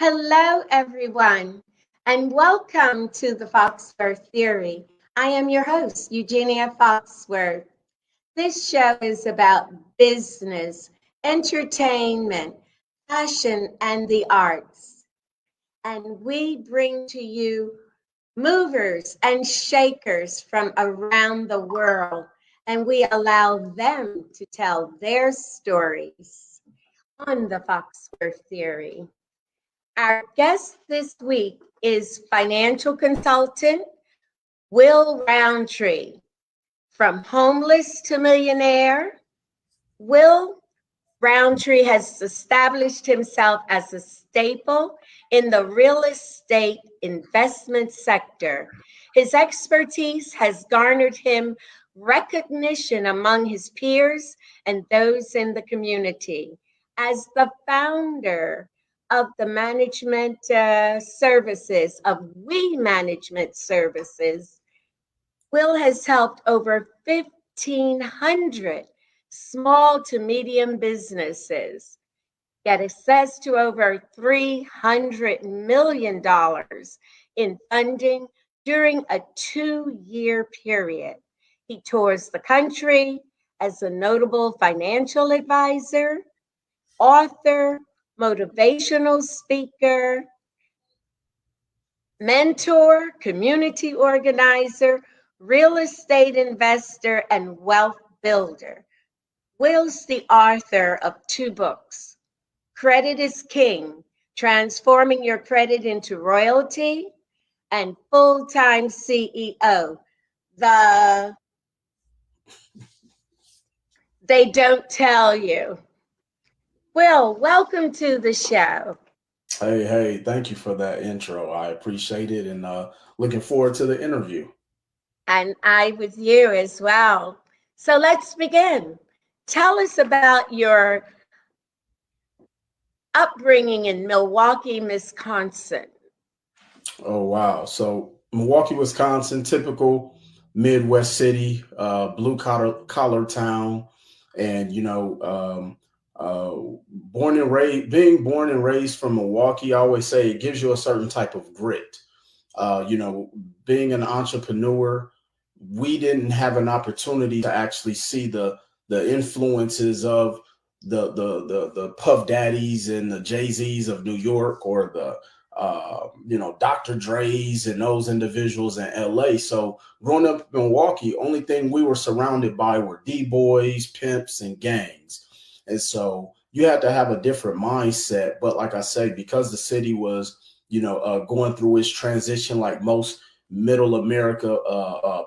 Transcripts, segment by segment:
Hello, everyone, and welcome to the Foxworth Theory. I am your host, Eugenia Foxworth. This show is about business, entertainment, fashion, and the arts. And we bring to you movers and shakers from around the world, and we allow them to tell their stories on the Foxworth Theory. Our guest this week is financial consultant Will Roundtree. From homeless to millionaire, Will Roundtree has established himself as a staple in the real estate investment sector. His expertise has garnered him recognition among his peers and those in the community. As the founder of the management services of We Management Services, Will has helped over 1,500 small to medium businesses get access to over $300 million in funding during a 2-year period. He tours the country as a notable financial advisor, author, motivational speaker, mentor, community organizer, real estate investor, and wealth builder. Will's the author of 2 books, Credit is King, Transforming Your Credit into Royalty, and Full-Time CEO, They Don't Tell You. Will, welcome to the show. Hey, thank you for that intro. I appreciate it and looking forward to the interview. And I with you as well. So let's begin. Tell us about your upbringing in Milwaukee, Wisconsin. Oh, wow. So Milwaukee, Wisconsin, typical Midwest city, blue collar town. And, being born and raised from Milwaukee, I always say it gives you a certain type of grit. Being an entrepreneur, we didn't have an opportunity to actually see the influences of the Puff Daddies and the Jay-Z's of New York, or the Dr. Dre's and those individuals in LA. So growing up in Milwaukee, only thing we were surrounded by were D-boys, pimps, and gangs. And so you had to have a different mindset. But like I say, because the city was, going through its transition, like most middle America,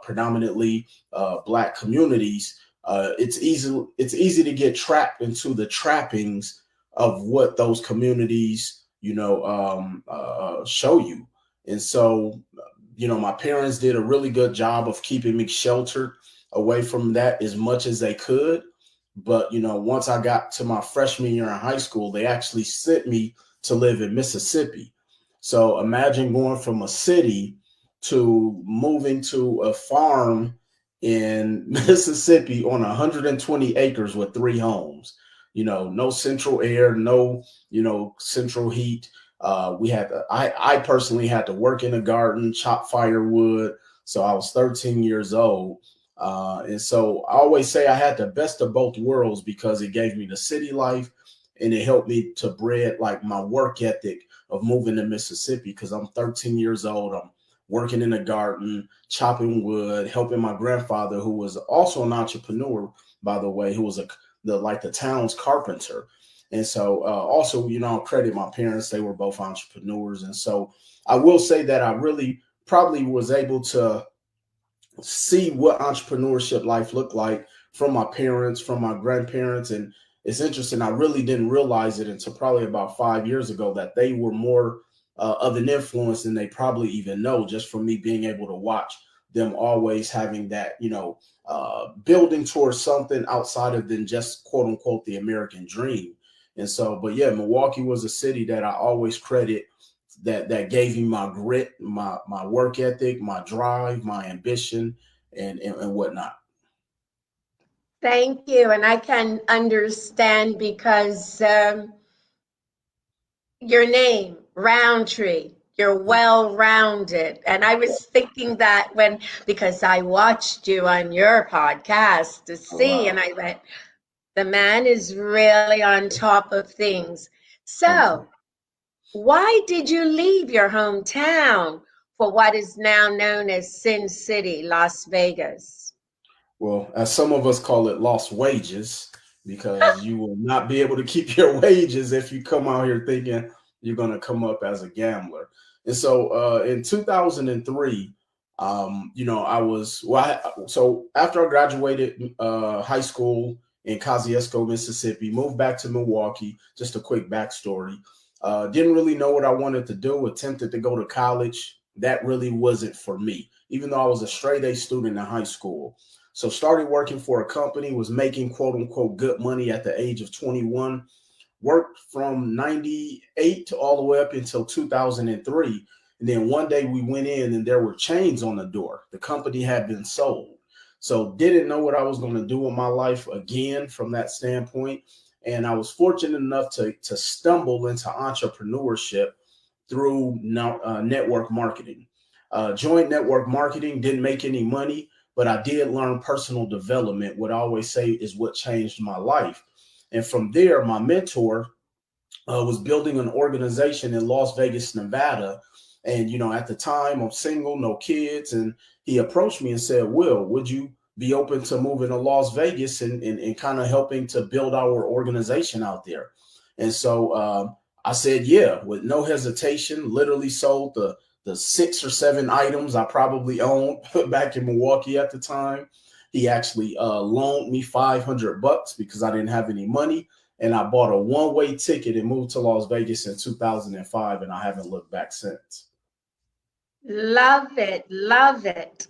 predominantly Black communities, it's easy to get trapped into the trappings of what those communities show you. And so, my parents did a really good job of keeping me sheltered away from that as much as they could. But, once I got to my freshman year in high school, they actually sent me to live in Mississippi. So imagine going from a city to moving to a farm in Mississippi on 120 acres with 3 homes. No central air, no, central heat. I personally had to work in a garden, chop firewood. So I was 13 years old. And so I always say I had the best of both worlds, because it gave me the city life and it helped me to bred like my work ethic of moving to Mississippi, because I'm 13 years old. I'm working in a garden, chopping wood, helping my grandfather, who was also an entrepreneur, by the way, who was the town's carpenter. And so also, I'll credit my parents. They were both entrepreneurs. And so I will say that I really probably was able to see what entrepreneurship life looked like from my parents, from my grandparents. And it's interesting, I really didn't realize it until probably about 5 years ago that they were more of an influence than they probably even know, just from me being able to watch them always having that, building towards something outside of than just quote unquote the American dream. And so, but yeah, Milwaukee was a city that I always credit that gave me my grit, my work ethic, my drive, my ambition, and whatnot. Thank you. And I can understand because your name, Roundtree, you're well rounded. And I was thinking that because I watched you on your podcast to Oh, see, and wow. I went, the man is really on top of things. Thank you. So, why did you leave your hometown for what is now known as Sin City, Las Vegas? Well, as some of us call it, lost wages, because you will not be able to keep your wages if you come out here thinking you're going to come up as a gambler. And so in 2003, I was, so after I graduated high school in Kosciuszko, Mississippi, moved back to Milwaukee. Just a quick backstory. Didn't really know what I wanted to do, attempted to go to college. That really wasn't for me, even though I was a straight A student in high school. So started working for a company, was making quote unquote good money at the age of 21, worked from 98 to all the way up until 2003. And then one day we went in and there were chains on the door. The company had been sold. So didn't know what I was going to do in my life again from that standpoint. And I was fortunate enough to stumble into entrepreneurship through network marketing. Joint network marketing, didn't make any money, but I did learn personal development. What I always say is what changed my life. And from there, my mentor was building an organization in Las Vegas, Nevada. And, at the time I'm single, no kids. And he approached me and said, Will, would you be open to moving to Las Vegas and kind of helping to build our organization out there? And so I said, yeah, with no hesitation, literally sold the 6 or 7 items I probably owned back in Milwaukee at the time. He actually loaned me $500 because I didn't have any money. And I bought a one-way ticket and moved to Las Vegas in 2005, and I haven't looked back since. Love it, love it.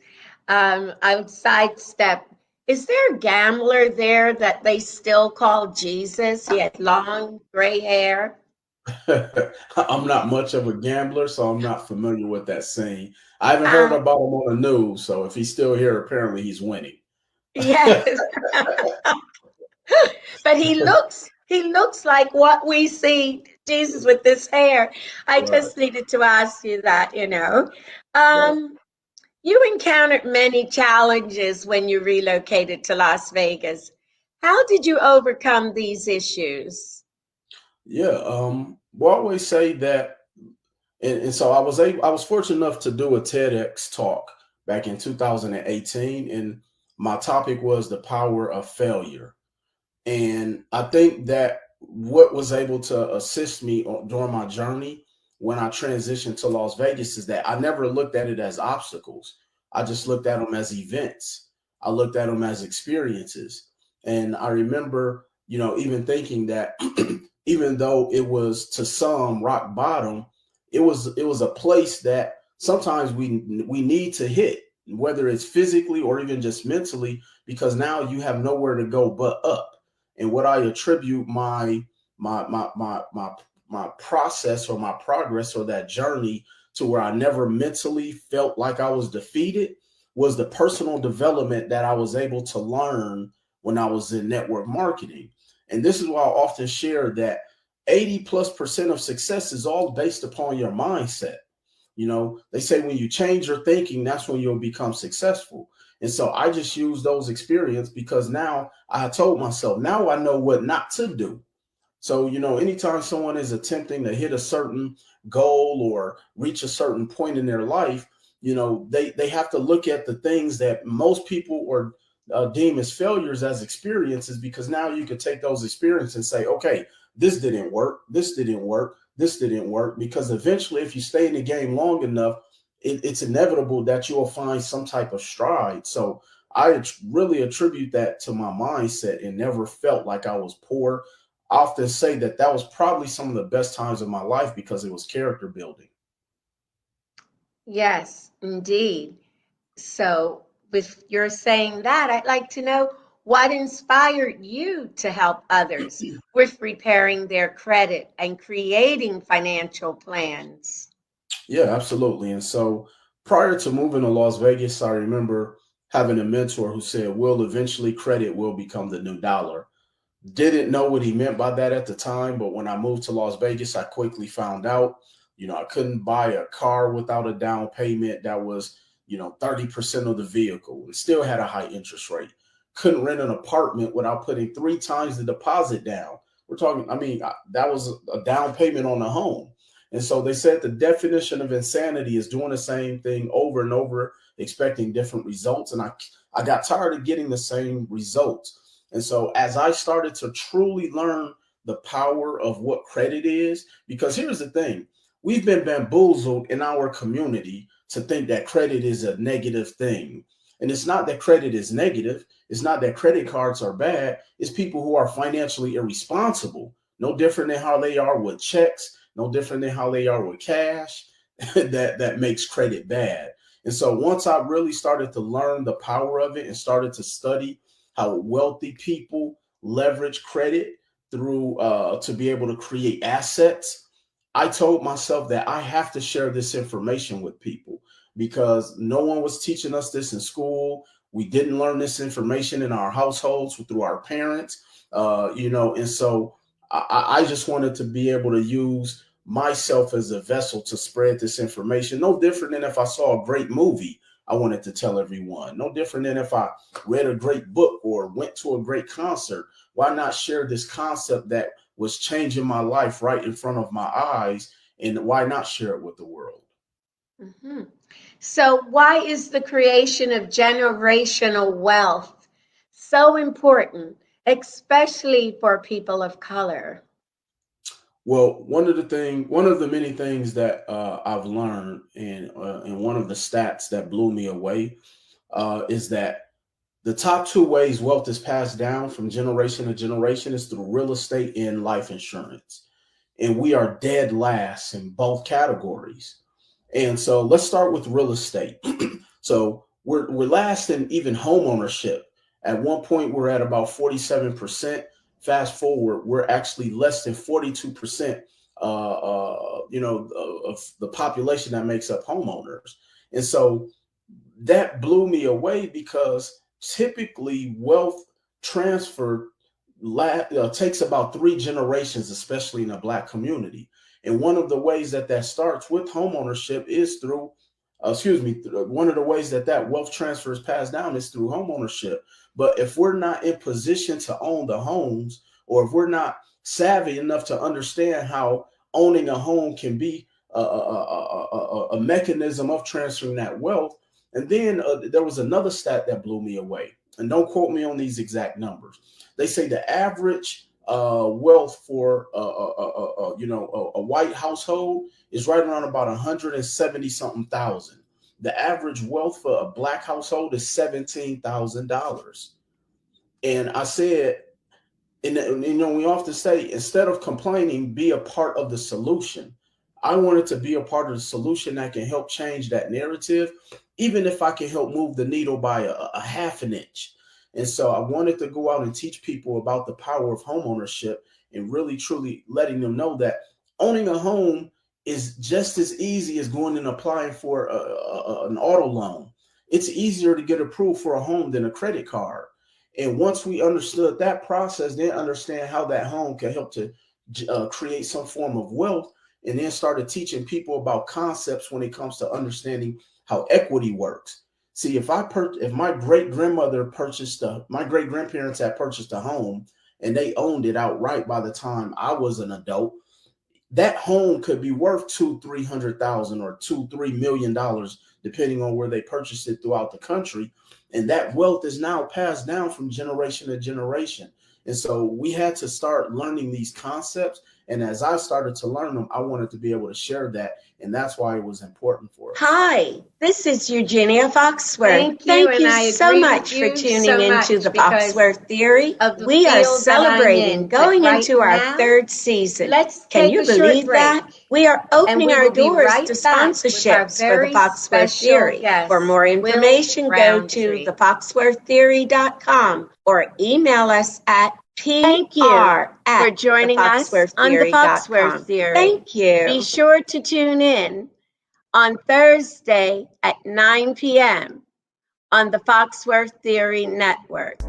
I would sidestep. Is there a gambler there that they still call Jesus? He had long gray hair. I'm not much of a gambler, so I'm not familiar with that saying. I haven't heard Uh, about him on the news, so if he's still here, apparently he's winning. yes, but he looks like what we see Jesus with this hair. I Right, just needed to ask you that. right. Um, you encountered many challenges when you relocated to Las Vegas. How did you overcome these issues? Yeah, we always say that, and so I was fortunate enough to do a TEDx talk back in 2018, and my topic was the power of failure. And I think that what was able to assist me during my journey when I transitioned to Las Vegas is that I never looked at it as obstacles. I just looked at them as events. I looked at them as experiences. And I remember, even thinking that even though it was to some rock bottom, it was a place that sometimes we need to hit, whether it's physically or even just mentally, because now you have nowhere to go but up. And what I attribute my process or my progress or that journey to where I never mentally felt like I was defeated was the personal development that I was able to learn when I was in network marketing. And this is why I often share that 80+% of success is all based upon your mindset. They say when you change your thinking, that's when you'll become successful. And so I just use those experiences because now I told myself, now I know what not to do. So, anytime someone is attempting to hit a certain goal or reach a certain point in their life, they have to look at the things that most people or deem as failures as experiences, because now you can take those experiences and say, okay, this didn't work, this didn't work, this didn't work, because eventually, if you stay in the game long enough, it's inevitable that you'll find some type of stride. So really attribute that to my mindset and never felt like I was poor. I often say that that was probably some of the best times of my life because it was character building. Yes, indeed. So, with your saying that, I'd like to know what inspired you to help others with repairing their credit and creating financial plans. Yeah, absolutely. And so prior to moving to Las Vegas, I remember having a mentor who said, "Will, eventually credit will become the new dollar." Didn't know what he meant by that at the time, but when I moved to Las Vegas, I quickly found out, I couldn't buy a car without a down payment that was, 30% of the vehicle and still had a high interest rate. Couldn't rent an apartment without putting three times the deposit down. We're talking, I mean, that was a down payment on a home. And so they said the definition of insanity is doing the same thing over and over, expecting different results. And I got tired of getting the same results. And so as I started to truly learn the power of what credit is, because here's the thing, we've been bamboozled in our community to think that credit is a negative thing. And it's not that credit is negative. It's not that credit cards are bad. It's people who are financially irresponsible, no different than how they are with checks, no different than how they are with cash, that makes credit bad. And so once I really started to learn the power of it and started to study how wealthy people leverage credit through to be able to create assets, I told myself that I have to share this information with people because no one was teaching us this in school. We didn't learn this information in our households through our parents, and so I just wanted to be able to use myself as a vessel to spread this information. No different than if I saw a great movie, I wanted to tell everyone. No different than if I read a great book or went to a great concert. Why not share this concept that was changing my life right in front of my eyes? And why not share it with the world? Mhm. So, why is the creation of generational wealth so important, especially for people of color? Well, one of the many things that I've learned, and one of the stats that blew me away, is that the top two ways wealth is passed down from generation to generation is through real estate and life insurance. And we are dead last in both categories. And so let's start with real estate. So we're last in even home ownership. At one point, we're at about 47%. Fast forward, we're actually less than 42%, of the population that makes up homeowners. And so that blew me away because typically wealth transfer takes about three generations, especially in the Black community. And one of the ways that that starts with homeownership is through, one of the ways that that wealth transfer is passed down is through homeownership. But if we're not in position to own the homes, or if we're not savvy enough to understand how owning a home can be a mechanism of transferring that wealth. And then there was another stat that blew me away. And don't quote me on these exact numbers. They say the average wealth for a white household is right around about 170 something thousand. The average wealth for a Black household is $17,000. And I said, and we often say, instead of complaining, be a part of the solution. I wanted to be a part of the solution that can help change that narrative, even if I can help move the needle by a half an inch. And so I wanted to go out and teach people about the power of home ownership and really truly letting them know that owning a home is just as easy as going and applying for an auto loan. It's easier to get approved for a home than a credit card. And once we understood that process, then understand how that home can help to create some form of wealth, and then started teaching people about concepts when it comes to understanding how equity works. See, if my great grandmother my great grandparents had purchased a home and they owned it outright by the time I was an adult, that home could be worth 200,000, 300,000, or $2-3 million, depending on where they purchased it throughout the country. And that wealth is now passed down from generation to generation. And so we had to start learning these concepts And as I started to learn them, I wanted to be able to share that. And that's why it was important for us. Hi, this is Eugenia Foxworth. Thank you so much for tuning into the Foxworth Theory. We are celebrating going into our third season. Can you believe that? We are opening our doors to sponsorships for the Foxworth Theory. For more information, go to thefoxworththeory.com or email us at Thank you for joining us on the Foxworth Theory. Thank you. Be sure to tune in on Thursday at 9 p.m. on the Foxworth Theory Network.